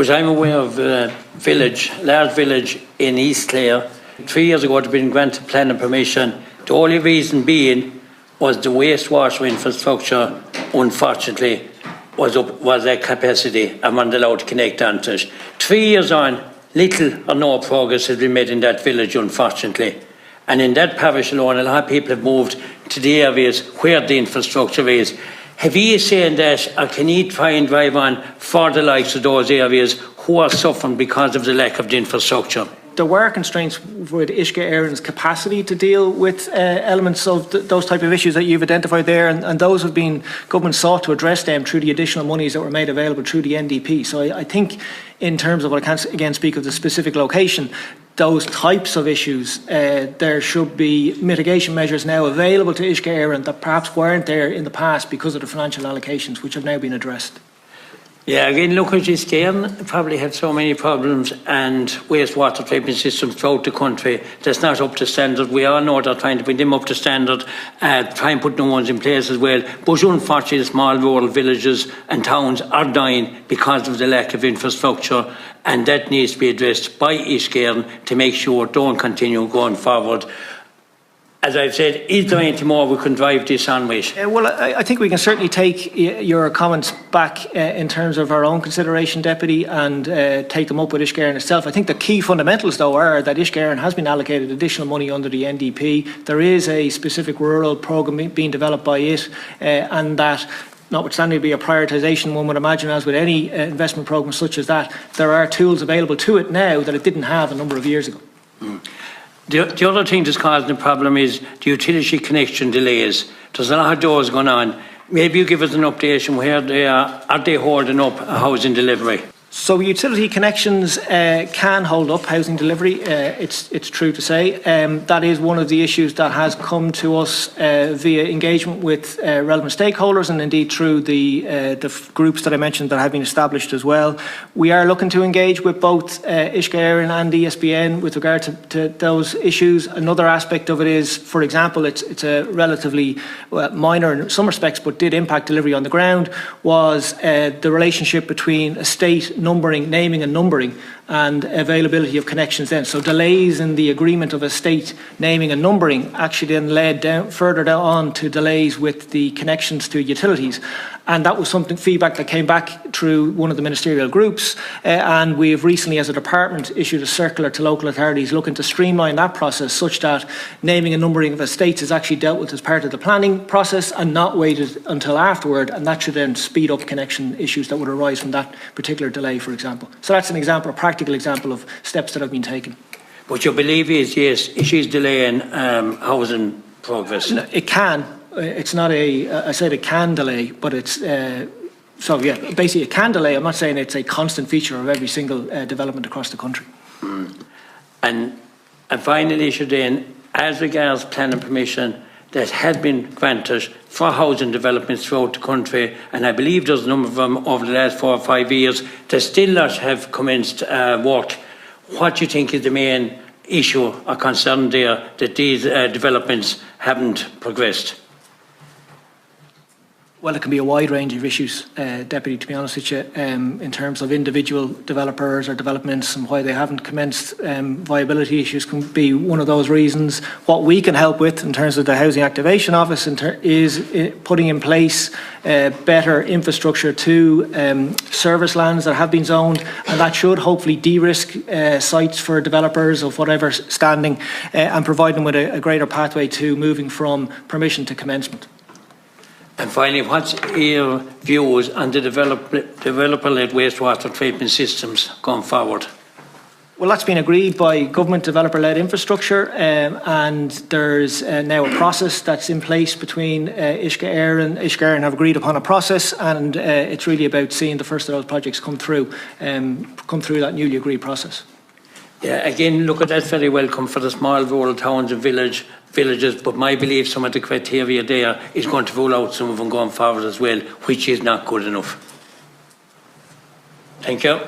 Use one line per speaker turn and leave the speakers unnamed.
But I'm aware of a large village in East Clare. 3 years ago, it had been granted planning permission. The only reason being was the wastewater infrastructure, unfortunately, was at capacity and weren't allowed to connect onto it. 3 years on, little or no progress has been made in that village, unfortunately. And in that parish alone, a lot of people have moved to the areas where the infrastructure is. Have you saying that, or can you try and drive on for the likes of those areas who are suffering because of the lack of the infrastructure?
There were constraints with Uisce Éireann's capacity to deal with elements of those type of issues that you've identified there, and those have been, government sought to address them through the additional monies that were made available through the NDP. So I think in terms of, I can't again speak of the specific location, those types of issues, there should be mitigation measures now available to Uisce Éireann that perhaps weren't there in the past because of the financial allocations, which have now been addressed.
Yeah, again, look at Uisce Éireann probably had so many problems and wastewater treatment systems throughout the country that's not up to standard. We all know they're trying to bring them up to standard, try and put new ones in place as well. But unfortunately, small rural villages and towns are dying because of the lack of infrastructure, and that needs to be addressed by Uisce Éireann to make sure it don't continue going forward. As I've said, is there anything more we can drive this on with?
Well, I think we can certainly take your comments back in terms of our own consideration, Deputy, and take them up with Uisce Éireann itself. I think the key fundamentals, though, are that Uisce Éireann has been allocated additional money under the NDP. There is a specific rural programme being developed by it, and that, notwithstanding it be a prioritisation, one would imagine, as with any investment programme such as that, there are tools available to it now that it didn't have a number of years ago.
The other thing that's causing the problem is the utility connection delays. There's a lot of those going on. Maybe you give us an update on where they are. Are they holding up housing delivery?
So utility connections can hold up housing delivery, it's true to say. That is one of the issues that has come to us via engagement with relevant stakeholders, and indeed through the groups that I mentioned that have been established as well. We are looking to engage with both Uisce Éireann and ESBN with regard to those issues. Another aspect of it is, for example, it's a relatively minor in some respects, but did impact delivery on the ground, was the relationship between estate numbering, naming and numbering, and availability of connections then. So delays in the agreement of estate naming and numbering actually then led further down on to delays with the connections to utilities. And that was feedback that came back through one of the ministerial groups, and we have recently as a department issued a circular to local authorities looking to streamline that process such that naming and numbering of estates is actually dealt with as part of the planning process and not waited until afterward, and that should then speed up connection issues that would arise from that particular delay, for example. So that's an example, a practical example of steps that have been taken.
But your belief is, yes, issues delaying housing progress?
No, it can. It's not I said it can delay, but it's, so yeah, basically it can delay. I'm not saying it's a constant feature of every single development across the country.
And a final issue then, as regards planning permission that had been granted for housing developments throughout the country, and I believe there's a number of them over the last 4 or 5 years that still not have commenced work. What do you think is the main issue or concern there that these developments haven't progressed?
Well, it can be a wide range of issues, Deputy, to be honest with you, in terms of individual developers or developments and why they haven't commenced. Viability issues can be one of those reasons. What we can help with in terms of the Housing Activation Office is putting in place better infrastructure to service lands that have been zoned, and that should hopefully de-risk sites for developers of whatever standing and provide them with a greater pathway to moving from permission to commencement.
And finally, what's your views on the developer-led wastewater treatment systems going forward?
Well, that's been agreed by government developer-led infrastructure, and there's now a process that's in place between Uisce Éireann. Uisce Éireann have agreed upon a process, and it's really about seeing the first of those projects come through that newly agreed process.
Yeah, again, look, that's very welcome for the small rural towns and villages, but my belief some of the criteria there is going to rule out some of them going forward as well, which is not good enough. Thank you.